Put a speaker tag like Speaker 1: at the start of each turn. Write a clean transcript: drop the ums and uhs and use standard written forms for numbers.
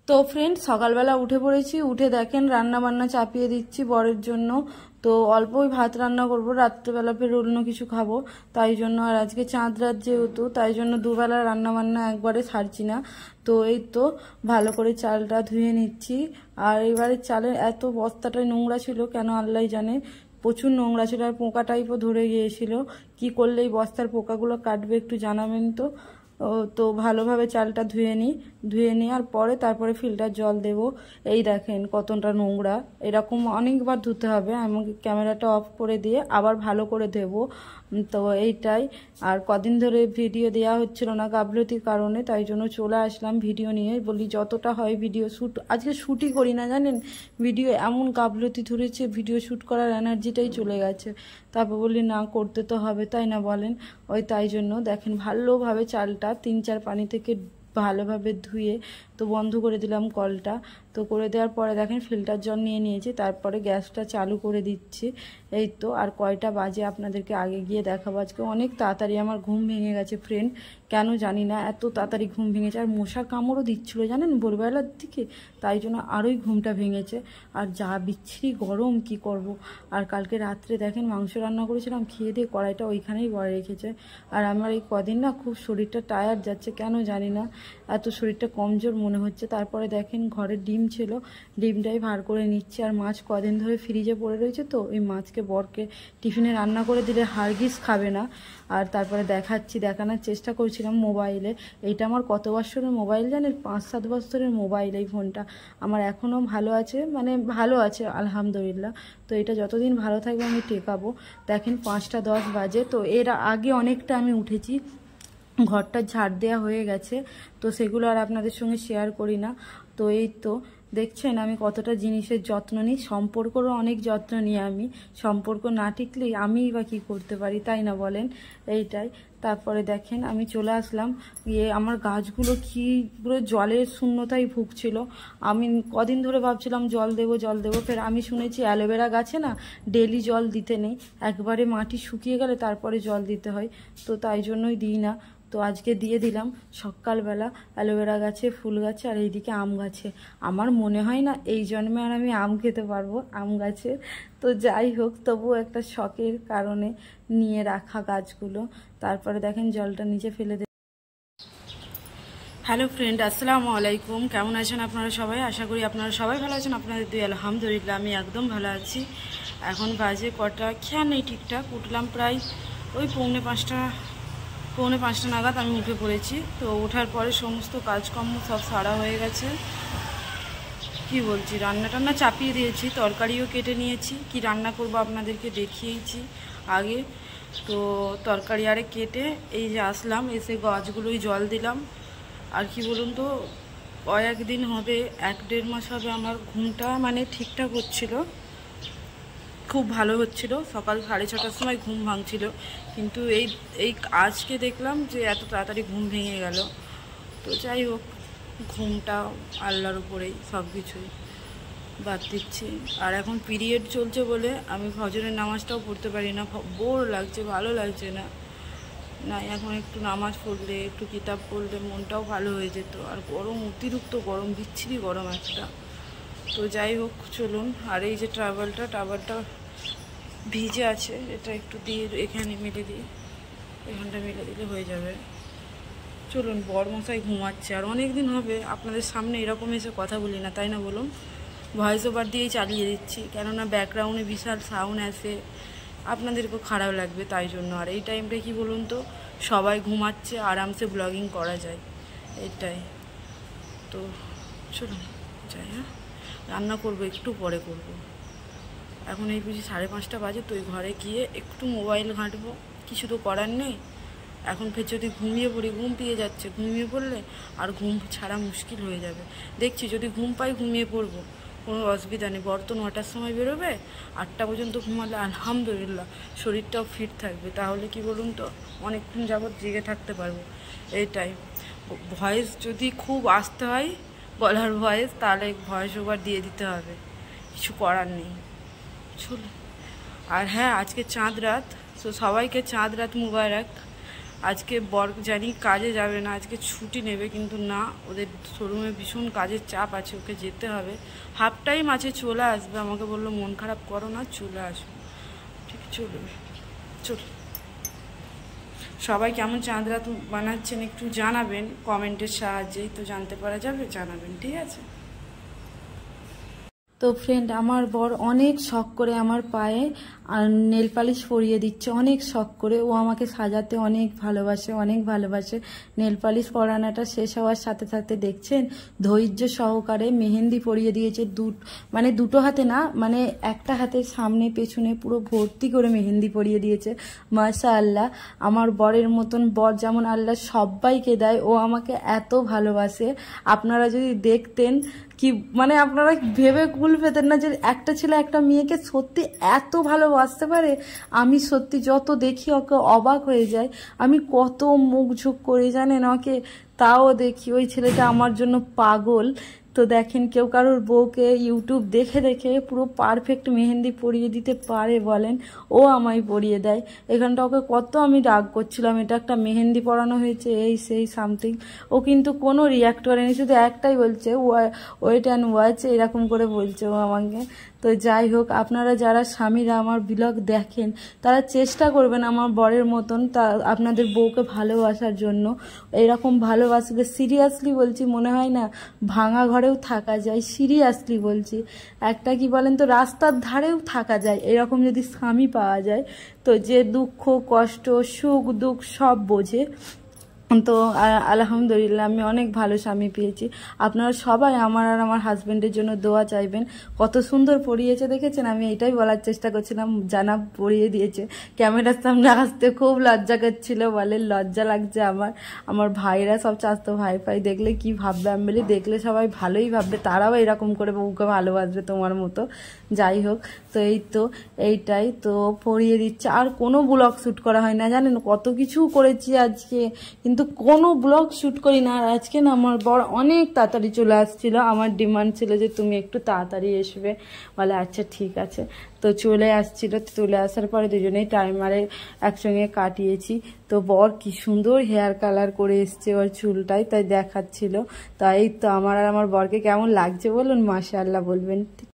Speaker 1: তো ফ্রেন্ড সকালবেলা উঠে পড়েছি, উঠে দেখেন রান্না বান্না চাপিয়ে দিচ্ছি বরের জন্য। তো অল্পই ভাত রান্না করব, রাত্রেবেলা ফের অন্য কিছু খাবো তাই জন্য। আর আজকে চাঁদ রাত যেহেতু, তাই জন্য দুবেলা রান্না বান্না একবারে ছাড়ছি না। তো এই তো ভালো করে চালটা ধুয়ে নিচ্ছি। আর এবারে চালের এত বস্তাটাই নোংরা ছিল, কেন আল্লাহ জানে, প্রচুর নোংরা ছিল আর পোকা টাইপও ধরে গিয়েছিল। কি করলে এই বস্তার পোকাগুলো কাটবে একটু জানাবেন তো। তো ভালোভাবে চালটা ধুয়ে নিই আর পরে তারপরে ফিল্টার জল দেব। এই দেখেন কতটা নোংরা, এরকম অনেকবার ধুতে হবে। আমাকে ক্যামেরাটা অফ করে দিয়ে আবার ভালো করে দেব। তো এইটাই। আর কদিন ধরে ভিডিও দেওয়া হচ্ছিল না গাফলতির কারণে, তাই জন্য চলে আসলাম ভিডিও নিয়ে। বলি যতটা হয় ভিডিও শ্যুট, আজকে শ্যুটই করি না জানেন, ভিডিও এমন গাফলতি ধরেছে, ভিডিও শ্যুট করার এনার্জিটাই চলে গেছে। তারপর বলি না, করতে তো হবে, তাই না বলেন। তাই জন্য দেখেন ভালোভাবে চালটা 3-4 পানি থেকে ভালোভাবে ধুয়ে তো বন্ধ করে দিলাম কলটা। তো করে দেওয়ার পরে দেখেন ফিল্টার জল নিয়ে নিয়েছি, তারপরে গ্যাসটা চালু করে দিচ্ছি। এই তো। আর কয়টা বাজে আপনাদেরকে আগে গিয়ে দেখাবো। আজকে অনেক তাড়াতাড়ি আমার ঘুম ভেঙে গেছে ফ্রেন্ড, কেন জানি না এত তাড়াতাড়ি ঘুম ভেঙেছে। আর মশার কামড়ও দিচ্ছিলো জানেন ভোরবেলার দিকে, তাই জন্য আরোই ঘুমটা ভেঙেছে। আর যা বিচ্ছিরি গরম, কি করব। আর কালকে রাত্রে দেখেন মাংস রান্না করেছিলাম, খেয়ে দিয়ে কড়াইটা ওইখানেই বড় রেখেছে। আর আমার এই কদিন না খুব শরীরটা টায়ার্ড যাচ্ছে, কেন জানি না এত শরীরটা কমজোর মনে হচ্ছে। তারপরে দেখেন ঘরে ডিম ছিল, ডিমটাই ভার করে নিচ্ছি। আর মাছ কদিন ধরে ফ্রিজে পড়ে রয়েছে, তো এই মাছকে বরকে টিফিনে রান্না করে দিলে হারগিজ খাবে না। আর তারপরে দেখানোর চেষ্টা করছিলাম মোবাইলে। এইটা আমার কত বছরের মোবাইল জানেন, 5-7 বছরের মোবাইল। এই ফোনটা আমার এখনও ভালো আছে, মানে ভালো আছে আলহামদুলিল্লাহ। তো এটা যতদিন ভালো থাকবে আমি টেকাবো। দেখেন 5টা 10 বাজে। তো এর আগে অনেকটা আমি উঠেছি, ঘরটা ঝাড় দেওয়া হয়ে গেছে, তো সেগুলো আর আপনাদের সঙ্গে শেয়ার করি না। তো এই তো দেখছেন আমি কতটা জিনিসের যত্ন নিই, সম্পর্করও অনেক যত্ন নিই আমি। সম্পর্ক না টিকলে আমিই বা কী করতে পারি, তাই না বলেন। এইটাই। তারপরে দেখেন আমি চলে আসলাম। আমার গাছগুলো কি পুরো জলের শূন্যতায় ভুগছিল। আমি কদিন ধরে ভাবছিলাম জল দেবো, ফের আমি শুনেছি অ্যালোভেরা গাছে না ডেলি জল দিতে নেই, একবারে মাটি শুকিয়ে গেলে তারপরে জল দিতে হয়। তো তাই জন্যই দিই না। তো আজকে দিয়ে দিলাম সকালবেলা অ্যালোভেরা গাছে, ফুল গাছে, আর এইদিকে আম গাছে। আমার মনে হয় না এই জন্মে আর আমি আম খেতে পারবো আম গাছে। তো যাই হোক, তবুও একটা শখের কারণে নিয়ে রাখা গাছগুলো। তারপরে দেখেন জলটা নিচে ফেলে দে। হ্যালো ফ্রেন্ড, আসসালামু আলাইকুম। কেমন আছেন আপনারা সবাই? আশা করি আপনারা সবাই ভালো আছেন। আপনাদের দুই আলহামদুলিল্লাহ আমি একদম ভালো আছি। এখন বাজে কটা খেয়াল নেই ঠিকঠাক, উঠলাম প্রায় ওই পৌনে পাঁচটা নাগাদ আমি উঠে পড়েছি। তো ওঠার পরে সমস্ত কাজকর্ম সব সারা হয়ে গেছে। কি বলছি, রান্না চাপিয়ে দিয়েছি, তরকারিও কেটে নিয়েছি। কি রান্না করব আপনাদেরকে দেখিয়েছি আগে। তো তরকারি আরে কেটে এই যে আসলাম, এসে গাছগুলোই জল দিলাম। আর কি বলুন তো, কয়েকদিন হবে, 1-1.5 মাস হবে আমার ঘুমটা মানে ঠিকঠাক হচ্ছিল, খুব ভালো হচ্ছিল। সকাল 6:30টার সময় ঘুম ভাঙছিল, কিন্তু এই আজকে দেখলাম যে এত তাড়াতাড়ি ঘুম ভেঙে গেল। তো যাই হোক, ঘুমটা আল্লাহর উপরেই, সব কিছুই বাদ দিচ্ছি। আর এখন পিরিয়ড চলছে বলে আমি ফজরের নামাজটাও পড়তে পারি না, বোর লাগছে, ভালো লাগছে না। এখন একটু নামাজ পড়লে, একটু কিতাব পড়লে মনটাও ভালো হয়ে যেত। আর গরম, অতিরিক্ত গরম, বিচ্ছিরি গরম একটা। তো যাই হোক চলুন। আর এই যে টাওয়ালটা ভিজে আছে, এটা একটু দিয়ে এখানে মেলে দিই, এখানটা মেলে দিলে হয়ে যাবে। চলুন, বরমশাই ঘুমাচ্ছে। আর অনেক দিন হবে আপনাদের সামনে এরকম এসে কথা বলি না, তাই না বলুন। ভয়েস ওভার দিয়েই চালিয়ে দিচ্ছি, কেননা ব্যাকগ্রাউন্ডে বিশাল সাউন্ড আসে, আপনাদেরকেও খারাপ লাগবে, তাই জন্য। আর এই টাইমটা কি বলুন তো, সবাই ঘুমাচ্ছে, আরামসে ব্লগিং করা যায়, এটাই। তো চলুন যাই। হ্যাঁ, রান্না করবো একটু পরে করব। এখন এই বুঝি 5:30টা বাজে। তো ওই ঘরে গিয়ে একটু মোবাইল ঘাঁটবো, কিছু তো করার নেই। এখন ফের যদি ঘুমিয়ে পড়ি, ঘুম পেয়ে যাচ্ছে, ঘুমিয়ে পড়লে আর ঘুম ছাড়া মুশকিল হয়ে যাবে। দেখছি যদি ঘুম পাই ঘুমিয়ে পড়বো, কোনো অসুবিধা নেই। বর তো 9টার সময় বেরোবে, 8টা পর্যন্ত ঘুমালে আলহামদুলিল্লাহ শরীরটাও ফিট থাকবে। তাহলে কি বলুন তো, অনেকক্ষণ যাবৎ জেগে থাকতে পারবো। এইটাই। ভয়েস যদি খুব আসতে হয়, গলার ভয়েস, তাহলে ভয়েস ওভার দিয়ে দিতে হবে, কিছু করার নেই। চলো। আর হ্যাঁ, আজকে চাঁদ রাত, তো সবাইকে চাঁদ রাত মুবারক। আজকে বর জানি কাজে যাবে না, আজকে ছুটি নেবে, কিন্তু না, ওদের শোরুমে ভীষণ কাজের চাপ আছে, ওকে যেতে হবে। হাফ টাইম আছে, চলে আসবে। আমাকে বললো মন খারাপ করো না, চলে আসবে। ঠিক চলবে, চল। সবাই কেমন চাঁদ রাত বানাচ্ছেন একটু জানাবেন কমেন্টের সাহায্যেই, তো জানতে পারা যাবে, জানাবেন, ঠিক আছে। তো ফ্রেন্ড, আমার বর অনেক শখ করে আমার পায়ে আর নেল পালিশ পরিয়ে দিচ্ছে, অনেক শখ করে। ও আমাকে সাজাতে অনেক ভালোবাসে। নেল পালিশ পরানোটা শেষ হওয়ার সাথে সাথে দেখছেন ধৈর্য সহকারে মেহেন্দি পরিয়ে দিয়েছে। মানে দুটো হাতে না, মানে একটা হাতের সামনে পেছনে পুরো ভর্তি করে মেহেন্দি পরিয়ে দিয়েছে। মাশাআল্লাহ, আমার বরের মতন বর যেমন আল্লাহ সবাইকে দেয়, ও আমাকে এত ভালোবাসে। আপনারা যদি দেখতেন কি, মানে আপনারা ভেবে কুল পেতেন না যে একটা ছেলে একটা মেয়েকে সত্যি এত ভালোবাসতে পারে। আমি সত্যি যত দেখি ওকে অবাক হয়ে যাই। আমি কত মুখ ঝুঁক করি জানেন ওকে, তাও দেখি ওই ছেলেটা আমার জন্য পাগল। তো দেখেন, কেউ কারোর বউকে ইউটিউব দেখে দেখে পুরো পারফেক্ট মেহেন্দি পরিয়ে দিতে পারে বলেন, ও আমায় পরিয়ে দেয়। এখানটা ওকে কত আমি রাগ করছিলাম, এটা একটা মেহেন্দি পরানো হয়েছে এই সেই সামথিং, ও কিন্তু কোনো রিয়াক্ট করেনি, শুধু একটাই বলছে ওয়েট অ্যান্ড ওয়াচ, এরকম করে বলছে ও আমাকে। তো যাই হোক, আপনারা যারা স্বামীরা আমার ব্লগ দেখেন তারা চেষ্টা করবেন আমার বরের মতন তা আপনাদের বউকে ভালোবাসার জন্য। এরকম ভালোবাসলে সিরিয়াসলি বলছি, মনে হয় না ভাঙা ঘরেও থাকা যায়, সিরিয়াসলি বলছি। একটা কি বলেন তো, রাস্তার ধারেও থাকা যায় এরকম যদি স্বামী পাওয়া যায়, তো যে দুঃখ কষ্ট সুখ দুঃখ সব বোঝে। তো আলহামদুলিল্লাহ, আমি অনেক ভালো স্বামী পেয়েছি। আপনারা সবাই আমার আর আমার হাজব্যান্ডের জন্য দোয়া চাইবেন। কত সুন্দর পরিয়েছে দেখেছেন, আমি এটাই বলার চেষ্টা করছিলাম, জানাব পরিয়ে দিয়েছে। ক্যামেরার সামনে আসতে খুব লজ্জা করছিল, বলে লজ্জা লাগছে আমার ভাইরা সব চাস্তো ভাই দেখলে কি ভাববে। আমি বলি দেখলে সবাই ভালোই ভাববে, তারাও এরকম করে বউকে ভালোবাসবে তোমার মতো। যাই হোক, তো এইটাই তো পরিয়ে দিচ্ছে। আর কোনো ব্লগ শ্যুট করা হয় না জানেন, কত কিছু করেছি আজকে, কিন্তু কোনো ব্লগ শ্যুট করি না। আর আজকে না আমার বর অনেক তাড়াতাড়ি চলে আসছিল, আমার ডিমান্ড ছিল যে তুমি একটু তাড়াতাড়ি আসবে, বলে আচ্ছা ঠিক আছে। তো চলে আসছিল, চলে আসার পরে দুজনেই টাইমারে একসঙ্গে কাটিয়েছি। তো বর কি সুন্দর হেয়ার কালার করে এসছে ওর চুলটাই, তাই দেখাচ্ছিল। তাই তো আমার আর আমার বরকে কেমন লাগছে বলুন, মাশাআল্লাহ বলবেন।